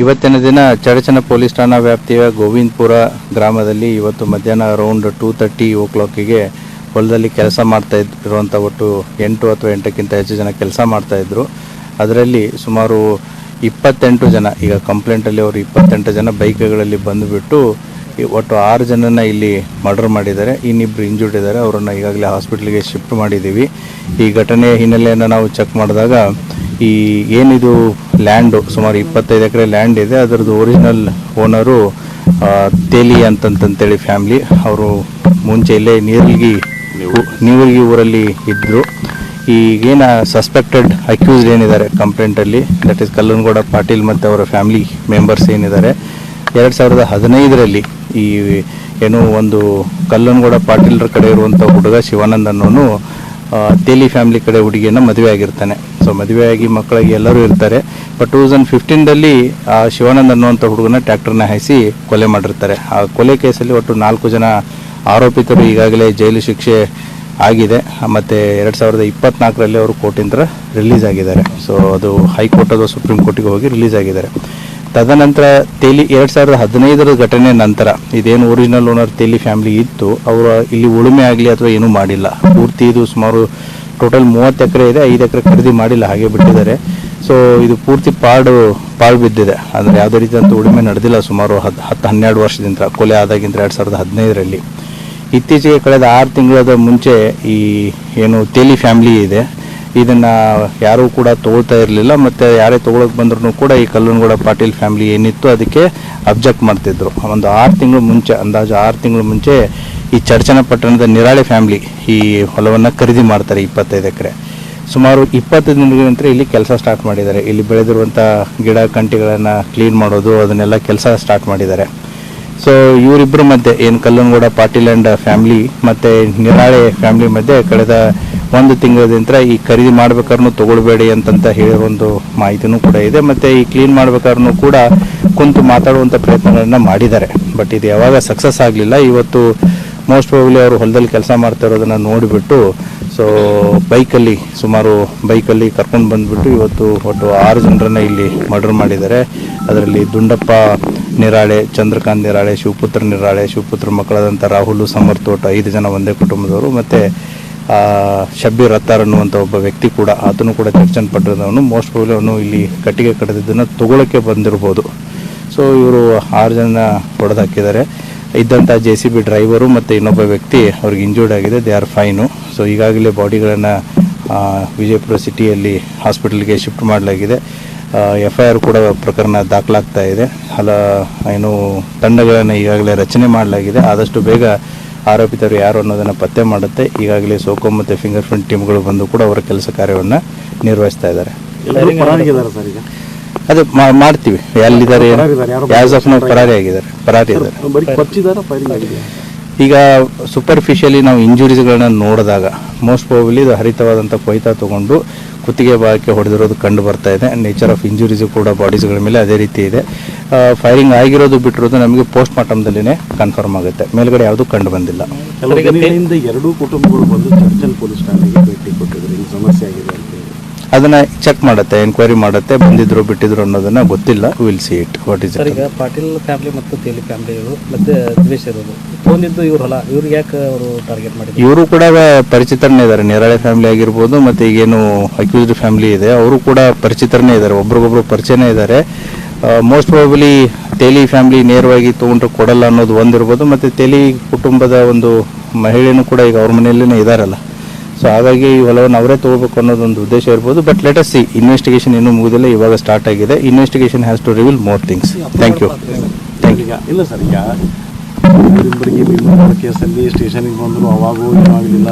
ಇವತ್ತಿನ ದಿನ ಚಡಚನ ಪೊಲೀಸ್ ಠಾಣಾ ವ್ಯಾಪ್ತಿಯ ಗೋವಿಂದಪುರ ಗ್ರಾಮದಲ್ಲಿ ಇವತ್ತು ಮಧ್ಯಾಹ್ನ ಅರೌಂಡ್ 2:30 ಓ ಕ್ಲಾಕಿಗೆ ಹೊಲದಲ್ಲಿ ಕೆಲಸ ಮಾಡ್ತಾ ಇರುವಂಥ ಒಟ್ಟು 8 ಅಥವಾ 8ಕ್ಕಿಂತ ಹೆಚ್ಚು ಜನ ಕೆಲಸ ಮಾಡ್ತಾಯಿದ್ರು. ಅದರಲ್ಲಿ ಸುಮಾರು 28 ಜನ, ಈಗ ಕಂಪ್ಲೇಂಟಲ್ಲಿ ಅವರು 28 ಜನ ಬೈಕ್ಗಳಲ್ಲಿ ಬಂದುಬಿಟ್ಟು ಒಟ್ಟು 6 ಜನನ ಇಲ್ಲಿ ಮರ್ಡರ್ ಮಾಡಿದ್ದಾರೆ. ಇನ್ನಿಬ್ಬರು ಇಂಜೂರ್ಡ್ ಇದ್ದಾರೆ. ಅವರನ್ನು ಈಗಾಗಲೇ ಹಾಸ್ಪಿಟ್ಲಿಗೆ ಶಿಫ್ಟ್ ಮಾಡಿದ್ದೀವಿ. ಈ ಘಟನೆಯ ಹಿನ್ನೆಲೆಯನ್ನು ನಾವು ಚೆಕ್ ಮಾಡಿದಾಗ ಈ ಏನಿದು ಲ್ಯಾಂಡು ಸುಮಾರು 25 ಎಕರೆ ಲ್ಯಾಂಡ್ ಇದೆ, ಅದರದ್ದು ಒರಿಜಿನಲ್ ಓನರು ತೇಲಿ ಅಂತಂತೇಳಿ ಫ್ಯಾಮ್ಲಿ. ಅವರು ಮುಂಚೆ ಇಲ್ಲೇ ನೀವಲ್ಗಿ ಊರಲ್ಲಿ ಇದ್ದರು. ಈಗೇನ ಸಸ್ಪೆಕ್ಟೆಡ್ ಅಕ್ಯೂಸ್ಡ್ ಏನಿದ್ದಾರೆ ಕಂಪ್ಲೇಂಟಲ್ಲಿ, ದಟ್ ಈಸ್ ಕಲ್ಲನಗೌಡ ಪಾಟೀಲ್ ಮತ್ತು ಅವರ ಫ್ಯಾಮಿಲಿ ಮೆಂಬರ್ಸ್ ಏನಿದ್ದಾರೆ, 2015ರಲ್ಲಿ ಈ ಏನು ಒಂದು ಕಲ್ಲನಗೌಡ ಪಾಟೀಲ್ರ ಕಡೆ ಇರುವಂಥ ಹುಡುಗ ಶಿವಾನಂದ್ ಅನ್ನೋನು ತೇಲಿ ಫ್ಯಾಮಿಲಿ ಕಡೆ ಹುಡುಗಿಯನ್ನು ಮದುವೆ ಆಗಿರ್ತಾನೆ. ಸೊ ಮದುವೆಯಾಗಿ ಮಕ್ಕಳಿಗೆ ಎಲ್ಲರೂ ಇರ್ತಾರೆ. ಬಟ್ 2015ರಲ್ಲಿ ಆ ಶಿವಾನಂದ್ ಅನ್ನುವಂಥ ಹುಡುಗನ ಟ್ರ್ಯಾಕ್ಟರ್ನ ಹಾಯಿಸಿ ಕೊಲೆ ಮಾಡಿರ್ತಾರೆ. ಆ ಕೊಲೆ ಕೇಸಲ್ಲಿ ಒಟ್ಟು 4 ಜನ ಆರೋಪಿತರು ಈಗಾಗಲೇ ಜೈಲು ಶಿಕ್ಷೆ ಆಗಿದೆ. ಮತ್ತು 2024ರಲ್ಲಿ ಅವರು ಕೋರ್ಟಿಂದ ರಿಲೀಸ್ ಆಗಿದ್ದಾರೆ. ಸೊ ಅದು ಹೈಕೋರ್ಟ್ ಅಥವಾ ಸುಪ್ರೀಂ ಕೋರ್ಟಿಗೆ ಹೋಗಿ ರಿಲೀಸ್ ಆಗಿದ್ದಾರೆ. ತದನಂತರ ತೇಲಿ 2015ರ ಘಟನೆ ನಂತರ ಇದೇನು ಒರಿಜಿನಲ್ ಓನರ್ ತೇಲಿ ಫ್ಯಾಮಿಲಿ ಇತ್ತು, ಅವರು ಇಲ್ಲಿ ಉಳುಮೆ ಆಗಲಿ ಅಥವಾ ಏನೂ ಮಾಡಿಲ್ಲ. ಪೂರ್ತಿ ಇದು ಸುಮಾರು ಟೋಟಲ್ 30 ಎಕರೆ ಇದೆ, 5 ಎಕರೆ ಖರೀದಿ ಮಾಡಿಲ್ಲ, ಹಾಗೆ ಬಿಟ್ಟಿದ್ದಾರೆ. ಸೊ ಇದು ಪೂರ್ತಿ ಪಾಳು ಬಿದ್ದಿದೆ. ಅಂದರೆ ಯಾವುದೇ ರೀತಿಯಂಥ ಉಳುಮೆ ನಡೆದಿಲ್ಲ ಸುಮಾರು 10-12 ವರ್ಷದಿಂದ, ಕೊಲೆ ಆದಾಗಿಂದ 2015ರಲ್ಲಿ. ಇತ್ತೀಚೆಗೆ ಕಳೆದ 6 ತಿಂಗಳ ಮುಂಚೆ ಈ ಏನು ತೇಲಿ ಫ್ಯಾಮಿಲಿ ಇದೆ, ಇದನ್ನು ಯಾರೂ ಕೂಡ ತೊಗೊಳ್ತಾ ಇರಲಿಲ್ಲ. ಮತ್ತು ಯಾರೇ ತೊಗೊಳಕ್ಕೆ ಬಂದ್ರೂ ಕೂಡ ಈ ಕಲ್ಲನಗೌಡ ಪಾಟೀಲ್ ಫ್ಯಾಮಿಲಿ ಏನಿತ್ತು ಅದಕ್ಕೆ ಅಬ್ಜೆಕ್ಟ್ ಮಾಡ್ತಿದ್ರು. ಒಂದು 6 ತಿಂಗಳು ಮುಂಚೆ, ಅಂದಾಜು 6 ತಿಂಗಳು ಮುಂಚೆ ಈ ಚಡಚನ ಪಟ್ಟಣದ ನಿರಾಳೆ ಫ್ಯಾಮಿಲಿ ಈ ಹೊಲವನ್ನು ಖರೀದಿ ಮಾಡ್ತಾರೆ 25 ಎಕರೆ. ಸುಮಾರು 20 ದಿನಗಳ ನಂತರ ಇಲ್ಲಿ ಕೆಲಸ ಸ್ಟಾರ್ಟ್ ಮಾಡಿದ್ದಾರೆ. ಇಲ್ಲಿ ಬೆಳೆದಿರುವಂಥ ಗಿಡ ಕಂಟಿಗಳನ್ನು ಕ್ಲೀನ್ ಮಾಡೋದು, ಅದನ್ನೆಲ್ಲ ಕೆಲಸ ಸ್ಟಾರ್ಟ್ ಮಾಡಿದ್ದಾರೆ. ಸೊ ಇವರಿಬ್ಬರ ಮಧ್ಯೆ ಏನು ಕಲ್ಲನಗೌಡ ಪಾಟೀಲ್ ಆ್ಯಂಡ್ ಫ್ಯಾಮಿಲಿ ಮತ್ತು ನಿರಾಳೆ ಫ್ಯಾಮಿಲಿ ಮಧ್ಯೆ ಕಳೆದ 1 ತಿಂಗಳಿಂದ ಈ ಖರೀದಿ ಮಾಡ್ಬೇಕಾದ್ರೂ ತೊಗೊಳ್ಬೇಡಿ ಅಂತಂತ ಹೇಳಿರೋ ಒಂದು ಮಾಹಿತಿನೂ ಕೂಡ ಇದೆ. ಮತ್ತು ಈ ಕ್ಲೀನ್ ಮಾಡ್ಬೇಕಾದ್ರೂ ಕೂಡ ಕುಂತು ಮಾತಾಡುವಂಥ ಪ್ರಯತ್ನಗಳನ್ನು ಮಾಡಿದ್ದಾರೆ. ಬಟ್ ಇದು ಯಾವಾಗ ಸಕ್ಸಸ್ ಆಗಲಿಲ್ಲ. ಇವತ್ತು ಮೋಸ್ಟ್ ಪ್ರಾಬಬ್ಲಿ ಅವರು ಹೊಲದಲ್ಲಿ ಕೆಲಸ ಮಾಡ್ತಾ ಇರೋದನ್ನು ನೋಡಿಬಿಟ್ಟು ಸೊ ಬೈಕಲ್ಲಿ ಕರ್ಕೊಂಡು ಬಂದುಬಿಟ್ಟು ಇವತ್ತು ಒಟ್ಟು 6 ಜನರನ್ನು ಇಲ್ಲಿ ಮರ್ಡರ್ ಮಾಡಿದ್ದಾರೆ. ಅದರಲ್ಲಿ ದುಂಡಪ್ಪ ನಿರಾಳೆ, ಚಂದ್ರಕಾಂತ್ ನಿರಾಳೆ, ಶಿವಪುತ್ರ ನಿರಾಳೆ, ಶಿವಪುತ್ರ ಮಕ್ಕಳಾದಂಥ ರಾಹುಲ್ ಸಮರ್ಥೋಟ 5 ಜನ ಒಂದೇ ಕುಟುಂಬದವರು. ಮತ್ತು ಶಬ್ಬೀರ್ ಅತ್ತಾರ್ ಅನ್ನುವಂಥ ಒಬ್ಬ ವ್ಯಕ್ತಿ ಕೂಡ, ಆತನು ಕೂಡ ಚಡಚನ ಪಟ್ಟಣದವನು. ಮೋಸ್ಟ್ ಪ್ರಾಬಬ್ಲಿ ಅವನು ಇಲ್ಲಿ ಕಟ್ಟಿಗೆ ಕಡಿದಿದ್ದನ್ನು ತಗೊಳ್ಳೋಕ್ಕೆ ಬಂದಿರ್ಬೋದು. ಸೊ ಇವರು 6 ಜನ ಹೊಡೆದು ಹಾಕಿದ್ದಾರೆ. ಇದ್ದಂಥ JCB ಡ್ರೈವರು ಮತ್ತು ಇನ್ನೊಬ್ಬ ವ್ಯಕ್ತಿ ಅವ್ರಿಗೆ ಇಂಜೂರ್ಡ್ ಆಗಿದೆ. They are fine. ಸೊ ಈಗಾಗಲೇ ಬಾಡಿಗಳನ್ನು ವಿಜಯಪುರ ಸಿಟಿಯಲ್ಲಿ ಹಾಸ್ಪಿಟಲ್ಗೆ ಶಿಫ್ಟ್ ಮಾಡಲಾಗಿದೆ. FIR ಕೂಡ ಪ್ರಕರಣ ದಾಖಲಾಗ್ತಾ ಇದೆ. ಏನು ತಂಡಗಳನ್ನು ಈಗಾಗಲೇ ರಚನೆ ಮಾಡಲಾಗಿದೆ. ಆದಷ್ಟು ಬೇಗ ಆರೋಪಿತರು ಯಾರು ಅನ್ನೋದನ್ನು ಪತ್ತೆ ಮಾಡುತ್ತೆ. ಈಗಾಗಲೇ ಸೋಕೋ ಮತ್ತು ಫಿಂಗರ್ ಪ್ರಿಂಟ್ ಟೀಮ್ಗಳು ಬಂದು ಕೂಡ ಅವರ ಕೆಲಸ ಕಾರ್ಯವನ್ನು ನಿರ್ವಹಿಸ್ತಾ ಇದ್ದಾರೆ. ಅದು ಮಾಡ್ತೀವಿ. ಎಲ್ಲಿದ್ದಾರೆ ಯಾಸ್ ಆಫ್ ನಾವು ಪರಾರಿ ಇದ್ದಾರೆ. ಈಗ ಸೂಪರ್ಫಿಷಿಯಲಿ ನಾವು ಇಂಜುರೀಸ್ಗಳನ್ನ ನೋಡಿದಾಗ ಮೋಸ್ಟ್ ಪ್ರಾಬಬ್ಲಿ ಇದು ಹರಿತವಾದಂಥ ಕೊಯ್ತಾ ತೊಗೊಂಡು ಕುತ್ತಿಗೆ ಭಾಗಕ್ಕೆ ಹೊಡೆದಿರೋದು ಕಂಡು ಬರ್ತಾ ಇದೆ. ನೇಚರ್ ಆಫ್ ಇಂಜುರೀಸು ಕೂಡ ಬಾಡೀಸ್ಗಳ ಮೇಲೆ ಅದೇ ರೀತಿ ಇದೆ. ಫೈರಿಂಗ್ ಆಗಿರೋದು ಬಿಟ್ಟಿರೋದು ನಮಗೆ ಪೋಸ್ಟ್ ಮಾರ್ಟಮ್ದಲ್ಲಿನೇ ಕನ್ಫರ್ಮ್ ಆಗುತ್ತೆ. ಮೇಲ್ಗಡೆ ಯಾವುದೂ ಕಂಡು ಬಂದಿಲ್ಲ. ಎರಡೂ ಕುಟುಂಬಗಳು ಬಂದು ಚಡಚನ ಪೊಲೀಸ್ ಠಾಣೆಗೆ ಭೇಟಿ ಕೊಟ್ಟಿದ್ರು. ಈ ಸಮಸ್ಯೆ ಆಗಿದೆ ಅಂತ ಅದನ್ನು ಚೆಕ್ ಮಾಡುತ್ತೆ, ಎಂಕ್ವೈರಿ ಮಾಡುತ್ತೆ. ಬಂದಿದ್ರು ಬಿಟ್ಟಿದ್ರು ಅನ್ನೋದನ್ನ ಗೊತ್ತಿಲ್ಲ. Will see it what is ಈಗ ಪಾಟೀಲ್ ಫ್ಯಾಮಿಲಿ ಮತ್ತು ತೇಲಿ ಫ್ಯಾಮಿಲಿಗಳು ಮತ್ತೆ ದ್ವೇಷ ಇರೋದು ತೊಗೊಂಡಿದ್ದು ಇವ್ರಲ್ಲ, ಇವ್ರಿಗೆ ಯಾಕೆ ಅವರು ಟಾರ್ಗೆಟ್ ಮಾಡಿದ್ರು? ಇವರು ಕೂಡ ಪರಿಚಿತರೇ ಇದ್ದಾರೆ. ನಿರಾಳೆ ಫ್ಯಾಮಿಲಿ ಆಗಿರ್ಬೋದು ಮತ್ತು ಈಗೇನು ಅಕ್ಯೂಸ್ಡ್ ಫ್ಯಾಮಿಲಿ ಇದೆ ಅವರು ಕೂಡ ಪರಿಚಿತರೇ ಇದ್ದಾರೆ, ಒಬ್ರಿಗೊಬ್ರು ಪರಿಚಯನೇ ಇದ್ದಾರೆ. ಮೋಸ್ಟ್ ಪ್ರಾಬಬ್ಲಿ ತೇಲಿ ಫ್ಯಾಮಿಲಿ ನೇರವಾಗಿ ತೊಗೊಂಡ್ರೆ ಕೊಡಲ್ಲ ಅನ್ನೋದು ಒಂದಿರ್ಬೋದು. ಮತ್ತು ತೇಲಿ ಕುಟುಂಬದ ಒಂದು ಮಹಿಳೆಯೂ ಕೂಡ ಈಗ ಅವ್ರ ಮನೆಯಲ್ಲೇ ಇದ್ದಾರಲ್ಲ. ಸೊ ಹಾಗಾಗಿ ಈ ಹೊಲವನ್ನು ಅವರೇ ತೊಗೋಬೇಕು ಅನ್ನೋದೊಂದು ಉದ್ದೇಶ ಇರ್ಬೋದು. But let us see, investigation ಇನ್ನೂ ಮುಗಿದಿಲ್ಲ, ಇವಾಗ ಸ್ಟಾರ್ಟ್ ಆಗಿದೆ. Investigation has to reveal more things. Thank you. ಇಲ್ಲ ಸರ್, ಈಗ ಇವರಿಬ್ಬರಿಗೆ ಕೇಸಲ್ಲಿ ಸ್ಟೇಷನಿಗೆ ಬಂದರು, ಅವಾಗೂ ಏನೂ ಆಗಲಿಲ್ಲ.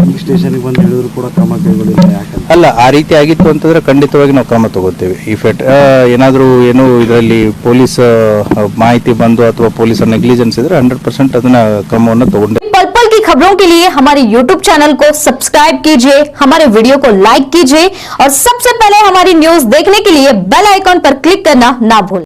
ಈಗ ಸ್ಟೇಷನಿಗೆ ಬಂದು ಹೇಳಿದ್ರು ಕೂಡ ಕ್ರಮ ಕೈಗೊಳ್ಳಿಲ್ಲ. ಯಾಕಂದ್ರೆ ಅಲ್ಲ, ಆ ರೀತಿ ಆಗಿತ್ತು ಅಂತಂದರೆ ಖಂಡಿತವಾಗಿ ನಾವು ಕ್ರಮ ತಗೋತೀವಿ. ಇಫ್ ಏನಾದರೂ ಏನು ಇದರಲ್ಲಿ ಪೊಲೀಸ್ ಮಾಹಿತಿ ಬಂದು ಅಥವಾ ಪೊಲೀಸರ ನೆಗ್ಲಿಜೆನ್ಸ್ ಇದ್ರೆ 100% ಅದನ್ನ ಕ್ರಮವನ್ನು ತಗೊಂಡು. पल पल की खबरों के लिए हमारे YouTube चैनल को सब्सक्राइब कीजिए, हमारे वीडियो को लाइक कीजिए और सबसे पहले हमारी न्यूज देखने के लिए बेल आइकॉन पर क्लिक करना ना भूलें।